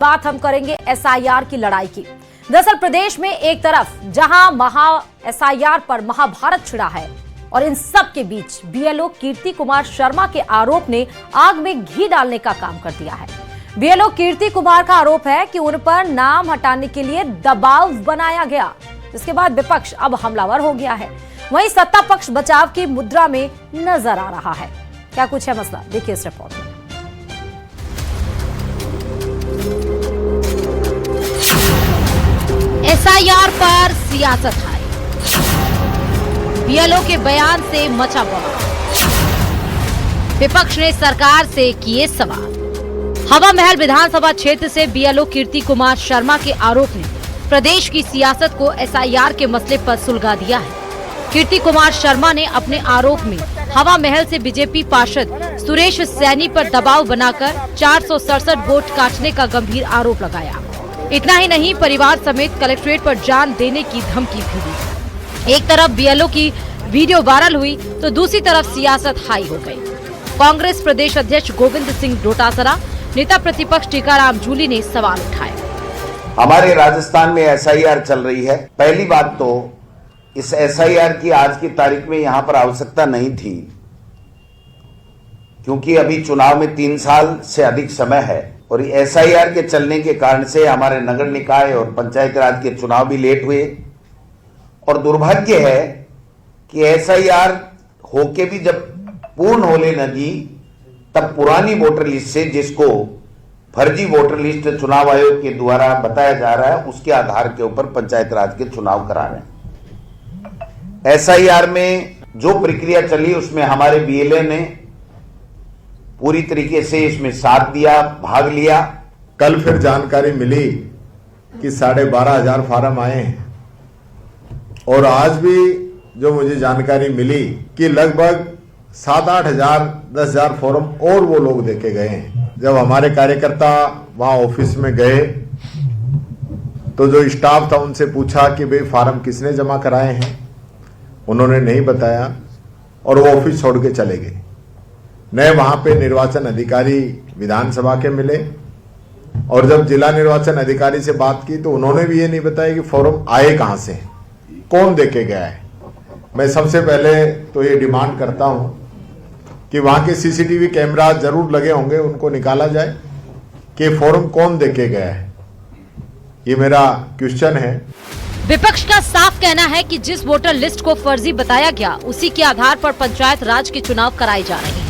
बात हम करेंगे एसआईआर की लड़ाई की। दरअसल प्रदेश में एक तरफ जहां एसआईआर पर महाभारत छिड़ा है और इन सब के बीच बीएलओ कीर्ति कुमार शर्मा के आरोप ने आग में घी डालने का काम कर दिया है। बीएलओ कीर्ति कुमार का आरोप है कि उन पर नाम हटाने के लिए दबाव बनाया गया, जिसके बाद विपक्ष अब हमलावर हो गया है। वहीं सत्ता पक्ष बचाव की मुद्रा में नजर आ रहा है। क्या कुछ है मसला, देखिए इस रिपोर्ट में। एसआईआर पर सियासत है, बीएलओ के बयान से मचा बवाल, विपक्ष ने सरकार से किए सवाल। हवा महल विधानसभा क्षेत्र से बीएलओ कीर्ति कुमार शर्मा के आरोप ने प्रदेश की सियासत को एसआईआर के मसले पर सुलगा दिया है। कीर्ति कुमार शर्मा ने अपने आरोप में हवा महल से बीजेपी पार्षद सुरेश सैनी पर दबाव बनाकर 467 वोट काटने का गंभीर आरोप लगाया। इतना ही नहीं, परिवार समेत कलेक्ट्रेट पर जान देने की धमकी भी दी। एक तरफ बीएलओ की वीडियो वायरल हुई तो दूसरी तरफ सियासत हाई हो गई। कांग्रेस प्रदेश अध्यक्ष गोविंद सिंह डोटासरा, नेता प्रतिपक्ष टीकाराम जूली ने सवाल उठाए। हमारे राजस्थान में एसआईआर चल रही है। पहली बात तो इस एसआईआर की आज की तारीख में यहां पर आवश्यकता नहीं थी, क्योंकि अभी चुनाव में 3 साल से अधिक समय है और एसआईआर के चलने के कारण से हमारे नगर निकाय और पंचायत राज के चुनाव भी लेट हुए। और दुर्भाग्य है कि एसआईआर होके भी जब पूर्ण होने लगी तब पुरानी वोटर लिस्ट से, जिसको फर्जी वोटर लिस्ट चुनाव आयोग के द्वारा बताया जा रहा है, उसके आधार के ऊपर पंचायत राज के चुनाव करा रहे हैं। एसआईआर में जो प्रक्रिया चली उसमें हमारे बीएलए ने पूरी तरीके से इसमें साथ दिया, भाग लिया। कल फिर जानकारी मिली कि 12,500 फार्म आए हैं और आज भी जो मुझे जानकारी मिली कि लगभग 7-8 हजार 10,000 फॉर्म और वो लोग देके गए हैं। जब हमारे कार्यकर्ता वहां ऑफिस में गए तो जो स्टाफ था उनसे पूछा कि भाई फार्म किसने जमा कराए हैं, उन्होंने नहीं बताया और वो ऑफिस छोड़ के चले गए। नए वहां पे निर्वाचन अधिकारी विधानसभा के मिले और जब जिला निर्वाचन अधिकारी से बात की तो उन्होंने भी ये नहीं बताया कि फॉर्म आए कहां से, कौन देके गया है। मैं सबसे पहले तो ये डिमांड करता हूं कि वहां के सीसीटीवी कैमरा जरूर लगे होंगे, उनको निकाला जाए कि फॉर्म कौन देके गया है। ये मेरा क्वेश्चन है। विपक्ष का साफ कहना है कि जिस वोटर लिस्ट को फर्जी बताया गया उसी के आधार पर पंचायत राज के चुनाव कराए जा रहे हैं।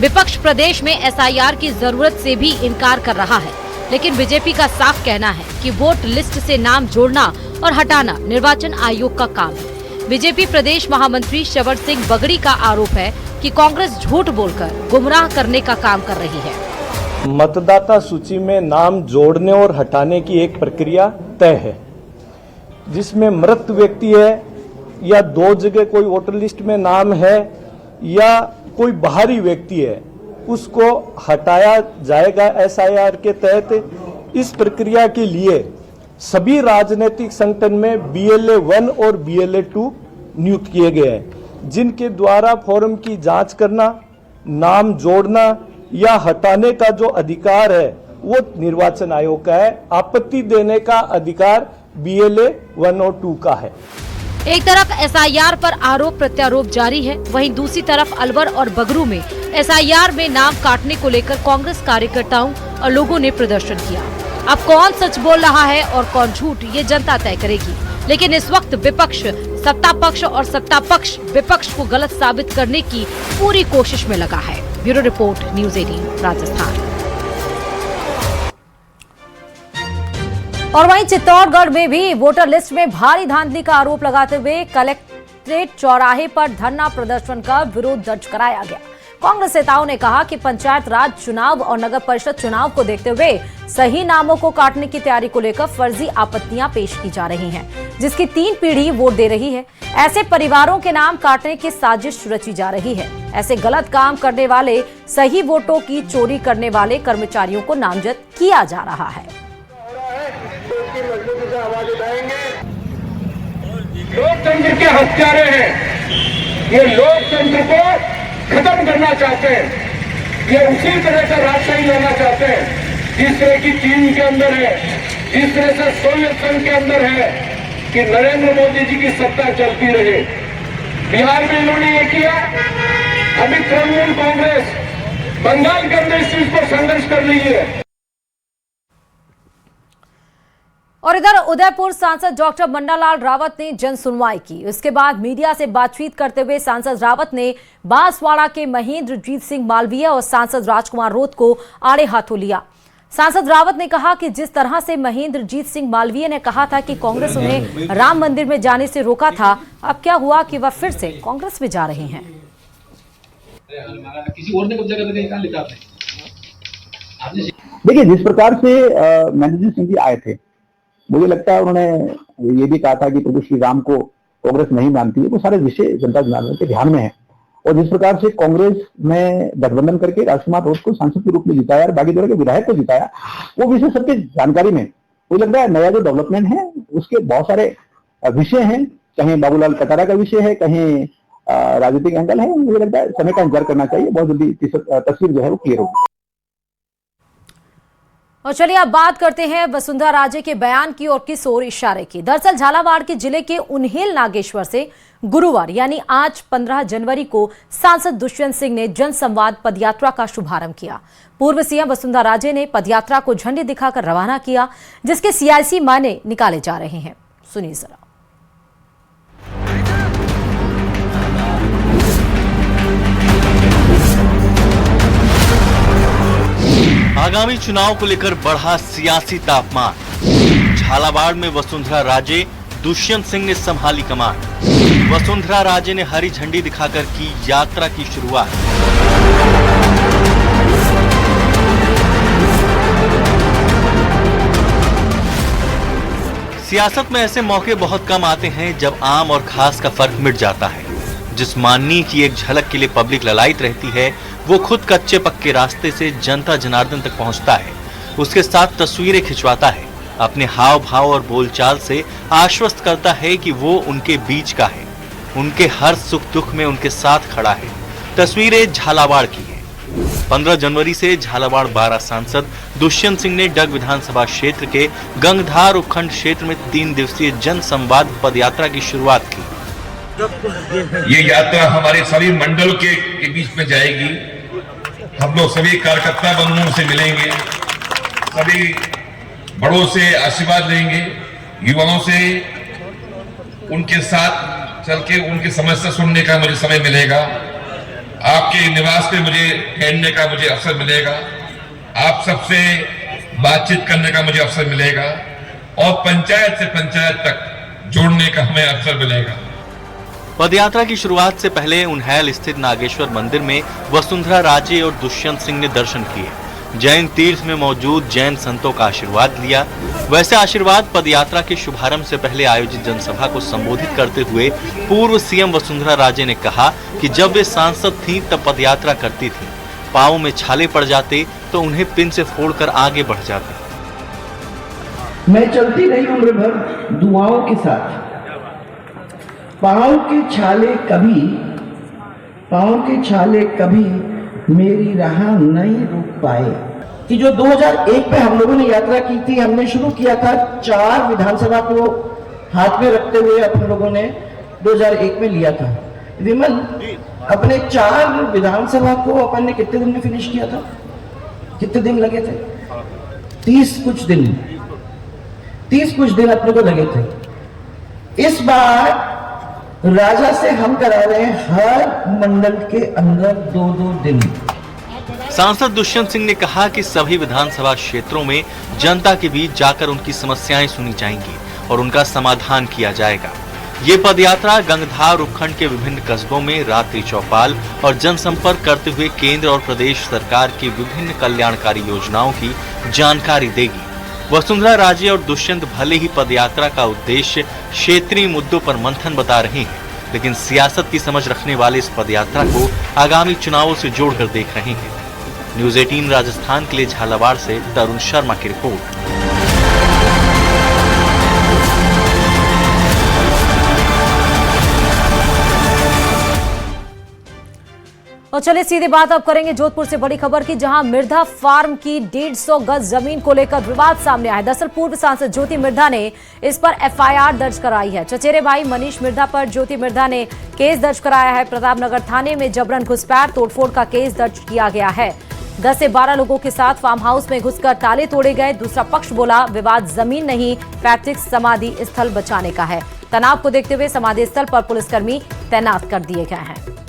विपक्ष प्रदेश में एसआईआर की जरूरत से भी इनकार कर रहा है, लेकिन बीजेपी का साफ कहना है कि वोट लिस्ट से नाम जोड़ना और हटाना निर्वाचन आयोग का काम है। बीजेपी प्रदेश महामंत्री शवर सिंह बगड़ी का आरोप है कि कांग्रेस झूठ बोलकर गुमराह करने का काम कर रही है। मतदाता सूची में नाम जोड़ने और हटाने की एक प्रक्रिया तय है, जिसमें मृत व्यक्ति है या 2 जगह कोई वोटर लिस्ट में नाम है या कोई बाहरी व्यक्ति है, उसको हटाया जाएगा एसआईआर के तहत। इस प्रक्रिया के लिए सभी राजनीतिक संगठन में बीएलए 1 और बीएलए 2 नियुक्त किए गए हैं, जिनके द्वारा फॉर्म की जांच करना, नाम जोड़ना या हटाने का जो अधिकार है वो निर्वाचन आयोग का है। आपत्ति देने का अधिकार बीएलए 1 और 2 का है। एक तरफ एसआईआर पर आरोप प्रत्यारोप जारी है, वहीं दूसरी तरफ अलवर और बगरू में एसआईआर में नाम काटने को लेकर कांग्रेस कार्यकर्ताओं और लोगों ने प्रदर्शन किया। अब कौन सच बोल रहा है और कौन झूठ, ये जनता तय करेगी। लेकिन इस वक्त विपक्ष सत्ता पक्ष और सत्ता पक्ष विपक्ष को गलत साबित करने की पूरी कोशिश में लगा है। Bureau report, news 18 Rajasthan. और वहीं चित्तौड़गढ़ में भी वोटर लिस्ट में भारी धांधली का आरोप लगाते हुए कलेक्ट्रेट चौराहे पर धरना प्रदर्शन का विरोध दर्ज कराया गया। कांग्रेस नेताओं ने कहा कि पंचायत राज चुनाव और नगर परिषद चुनाव को देखते हुए सही नामों को काटने की तैयारी को लेकर फर्जी आपत्तियां पेश की जा रही हैं, जिसकी 3 पीढ़ी वोट दे रही है। ऐसे परिवारों के नाम काटने की साजिश रची जा रही है। ऐसे गलत काम करने वाले, सही वोटों की चोरी करने वाले कर्मचारियों को नामजद किया जा रहा है। लोकतंत्र के हत्यारे हैं, ये लोकतंत्र को खत्म करना चाहते हैं, ये उसी तरह का राजशाही लाना चाहते हैं। जिस तरह की चीन के अंदर है, जिस तरह से सोवियत संघ के अंदर है कि नरेंद्र मोदी जी की सत्ता चलती रहे। बिहार में इन्होंने ये किया। अभी तृणमूल कांग्रेस बंगाल के अंदर इस चीज पर संघर्ष कर रही है। और इधर उदयपुर सांसद डॉक्टर मुन्नालाल रावत ने जन सुनवाई की। उसके बाद मीडिया से बातचीत करते हुए सांसद रावत ने बांसवाड़ा के महेंद्रजीत सिंह मालवीय और सांसद राजकुमार रोत को आड़े हाथों लिया। सांसद रावत ने कहा कि जिस तरह से महेंद्रजीत सिंह मालवीय ने कहा था कि कांग्रेस उन्हें राम मंदिर में जाने से रोका था, अब क्या हुआ कि वह फिर से कांग्रेस में जा रहे हैं। किसी और ने कब्जा करने का लिखा आपने? देखिए, जिस प्रकार से महेंद्रजीत सिंह जी आए थे, मुझे लगता है उन्होंने ये भी कहा था कि प्रभु श्री राम को कांग्रेस नहीं मानती है। वो सारे विषय जनता जनार्दन के ध्यान में है। और जिस प्रकार से कांग्रेस में गठबंधन करके राजकुमार रोत को सांसद के रूप में जिताया और बागी के विधायक को जिताया, वो विषय सबके जानकारी में। मुझे लगता है नया जो डेवलपमेंट है उसके बहुत सारे विषय हैं, कहीं बाबूलाल कटारा का विषय है, कहीं राजनीतिक एंगल है। मुझे लगता है समय का इंतजार करना चाहिए, बहुत जल्दी तस्वीर जो है वो क्लियर होगी। और चलिए अब बात करते हैं वसुंधरा राजे के बयान की और किस ओर इशारे की। दरअसल झालावाड़ के जिले के उन्हेल नागेश्वर से गुरुवार यानी आज 15 जनवरी को सांसद दुष्यंत सिंह ने जनसंवाद पदयात्रा का शुभारंभ किया। पूर्व सीएम वसुंधरा राजे ने पदयात्रा को झंडी दिखाकर रवाना किया, जिसके सियासी मायने निकाले जा रहे हैं। सुनिए जरा। आगामी चुनाव को लेकर बढ़ा सियासी तापमान। झालावाड़ में वसुंधरा राजे, दुष्यंत सिंह ने संभाली कमान। वसुंधरा राजे ने हरी झंडी दिखाकर की यात्रा की शुरुआत। सियासत में ऐसे मौके बहुत कम आते हैं जब आम और खास का फर्क मिट जाता है। जिस माननीय की एक झलक के लिए पब्लिक ललायत रहती है, वो खुद कच्चे पक्के रास्ते से जनता जनार्दन तक पहुंचता है, उसके साथ तस्वीरें खिंचवाता है, अपने हाव भाव और बोलचाल से आश्वस्त करता है कि वो उनके बीच का है, उनके हर सुख दुख में उनके साथ खड़ा है। तस्वीरें झालावाड़ की हैं। 15 जनवरी से झालावाड़ 12 सांसद दुष्यंत सिंह ने डग विधानसभा क्षेत्र के गंगधार उपखंड क्षेत्र में 3 दिवसीय जन संवाद पदयात्रा की शुरुआत की। ये यात्रा हमारे सभी मंडल के बीच में जाएगी। हम लोग सभी कार्यकर्ता बंधुओं से मिलेंगे, सभी बड़ों से आशीर्वाद लेंगे, युवाओं से उनके साथ चल के उनकी समस्या सुनने का मुझे समय मिलेगा। आपके निवास पे मुझे ठहरने का मुझे अवसर मिलेगा, आप सबसे बातचीत करने का मुझे अवसर मिलेगा और पंचायत से पंचायत तक जोड़ने का हमें अवसर मिलेगा। पदयात्रा की शुरुआत से पहले उन्हेल स्थित नागेश्वर मंदिर में वसुंधरा राजे और दुष्यंत सिंह ने दर्शन किए। जैन तीर्थ में मौजूद जैन संतों का आशीर्वाद लिया। वैसे आशीर्वाद पदयात्रा के शुभारंभ से पहले आयोजित जनसभा को संबोधित करते हुए पूर्व सीएम वसुंधरा राजे ने कहा कि जब वे सांसद थीं तब पदयात्रा करती थी, पांव में छाले पड़ जाते तो उन्हें पिन से फोड़कर आगे बढ़ जाते। मैं चलती रही उम्र भर दुआओं के साथ। पांव के छाले कभी मेरी राह नहीं रुक पाए। कि जो 2001 में हम लोगों ने यात्रा की थी, हमने शुरू किया था 4 विधानसभा को हाथ में रखते हुए अपन लोगों ने 2001 में लिया था। विमल, अपने 4 विधानसभा को अपन ने कितने दिन में फिनिश किया था? कितने दिन लगे थे? 30 कुछ दिन अपने को लगे थे। इस बार राजा से हम करा रहे हैं हर मंडल के अंदर 2-2 दिन। सांसद दुष्यंत सिंह ने कहा कि सभी विधानसभा क्षेत्रों में जनता के बीच जाकर उनकी समस्याएं सुनी जाएंगी और उनका समाधान किया जाएगा। ये पदयात्रा गंगधार उपखंड के विभिन्न कस्बों में रात्रि चौपाल और जनसंपर्क करते हुए केंद्र और प्रदेश सरकार की विभिन्न कल्याणकारी योजनाओं की जानकारी देगी। वसुंधरा राजे और दुष्यंत भले ही पदयात्रा का उद्देश्य क्षेत्रीय मुद्दों पर मंथन बता रहे हैं, लेकिन सियासत की समझ रखने वाले इस पदयात्रा को आगामी चुनावों से जोड़कर देख रहे हैं। न्यूज़ 18 राजस्थान के लिए झालावाड़ से तरुण शर्मा की रिपोर्ट। और चलिए सीधी बात अब करेंगे जोधपुर से बड़ी खबर की, जहां मिर्धा फार्म की 150 गज जमीन को लेकर विवाद सामने आया। दरअसल पूर्व सांसद ज्योति मिर्धा ने इस पर एफआईआर दर्ज कराई है। चचेरे भाई मनीष मिर्धा पर ज्योति मिर्धा ने केस दर्ज कराया है। प्रतापनगर थाने में जबरन घुसपैठ तोड़फोड़ का केस दर्ज किया गया है। 10 से 12 लोगों के साथ फार्म हाउस में घुसकर ताले तोड़े गए। दूसरा पक्ष बोला विवाद जमीन नहीं, पैतृक समाधि स्थल बचाने का है। तनाव को देखते हुए समाधि स्थल पर पुलिसकर्मी तैनात कर दिए गए हैं।